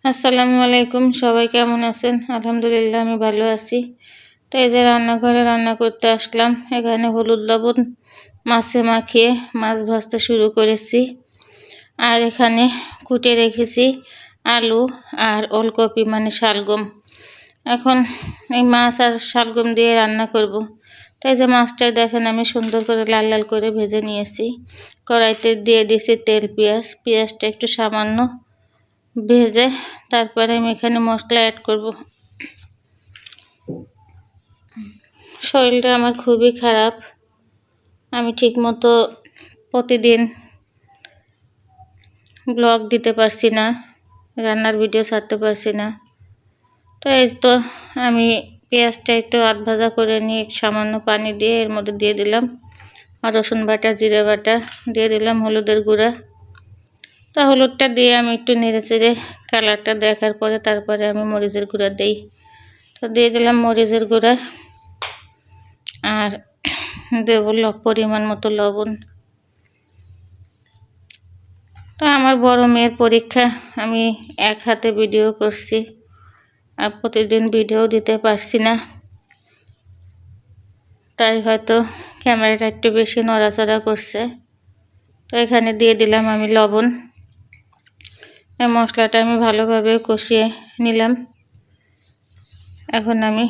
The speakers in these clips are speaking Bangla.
আসসালামু আলাইকুম, সবাই কেমন আছেন? আলহামদুলিল্লাহ আমি ভালো আছি। তো এই যে রান্নাঘরে রান্না করতে আসলাম। এখানে হলুদ লবণ মাছে মাখিয়ে মাছ ভাজতে শুরু করেছি। আর এখানে কুটে রেখেছি আলু আর ওলকপি মানে শালগম। এখন এই মাছ আর শালগম দিয়ে রান্না করব। তাই যে মাছটা দেখেন আমি সুন্দর করে লাল লাল করে ভেজে নিয়েছি। কড়াইতে দিয়ে দিয়েছি তেল, পেঁয়াজটা একটু সামান্য ভেজে তারপরে আমি এখানে মশলা অ্যাড করব। শরীরটা আমার খুবই খারাপ, আমি ঠিকমতো প্রতিদিন ব্লগ দিতে পারছি না, রান্নার ভিডিও ছাড়তে পারছি না। তো এই তো আমি পেঁয়াজটা একটু আধ ভাজা করে নিয়ে সামান্য পানি দিয়ে এর মধ্যে দিয়ে দিলাম রসুন বাটা, জিরে বাটা, দিয়ে দিলাম হলুদের গুঁড়া। তা হলুদটা দিয়ে আমি একটু নেড়ে চেড়ে কালারটা দেখার পরে তারপরে আমি মরিচের গুঁড়া দিই। তো দিয়ে দিলাম মরিচের গুঁড়া আর দেব পরিমাণ মতো লবণ। তো আমার বড় মেয়ের পরীক্ষা, আমি এক হাতে ভিডিও করছি আর প্রতিদিন ভিডিও দিতে পারছি না, তাই হয়তো ক্যামেরাটা একটু বেশি নড়াচড়া করছে। তো এখানে দিয়ে দিলাম আমি লবণ। এই মশলাটা আমি ভালোভাবে কষিয়ে নিলাম। এখন আমি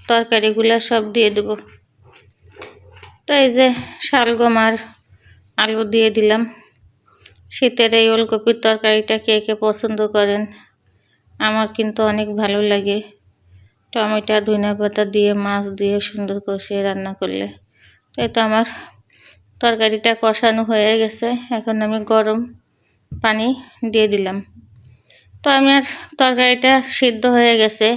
তরকারিগুলো সব দিয়ে দেব। তো এই যে শালগম আর আলু দিয়ে দিলাম। শীতের এই ওলকপির তরকারিটা কে কে পছন্দ করেন? আমার কিন্তু অনেক ভালো লাগে। টমেটো, ধনিয়া পাতা দিয়ে মাছ দিয়ে সুন্দর কষিয়ে রান্না করলে। তো এই তো আমার তরকারিটা কষানো হয়ে গেছে। এখন আমি গরম পানি দিয়ে দিলাম। তো আমার তরকারিটা সিদ্ধ হয়ে গেছে,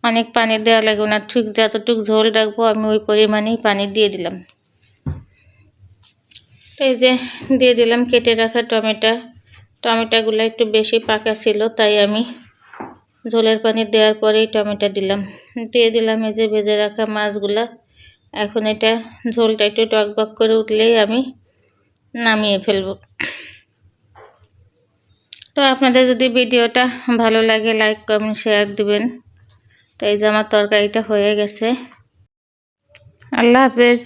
অনেক পানি দেওয়া লাগবে না, ঠিক যতটুকু ঝোল রাখবো আমি ওই পরিমাণেই পানি দিয়ে দিলাম। তো এই যে দিয়ে দিলাম কেটে রাখা টমেটোগুলো একটু বেশি পাকা ছিল, তাই আমি ঝোলের পানি দেওয়ার পরেই টমেটো দিলাম। দিয়ে দিলাম এই যে ভেজে রাখা মাছগুলা। এখন এটা ঝোলটা একটু টকবক করে উঠলেই আমি নামিয়ে ফেলবো। তো আপনাদের যদি ভিডিওটা ভালো লাগে লাইক, কমেন্ট, শেয়ার দিবেন। তো এই যে আমার তরকারিটা হয়ে গেছে। আল্লাহ হাফেজ।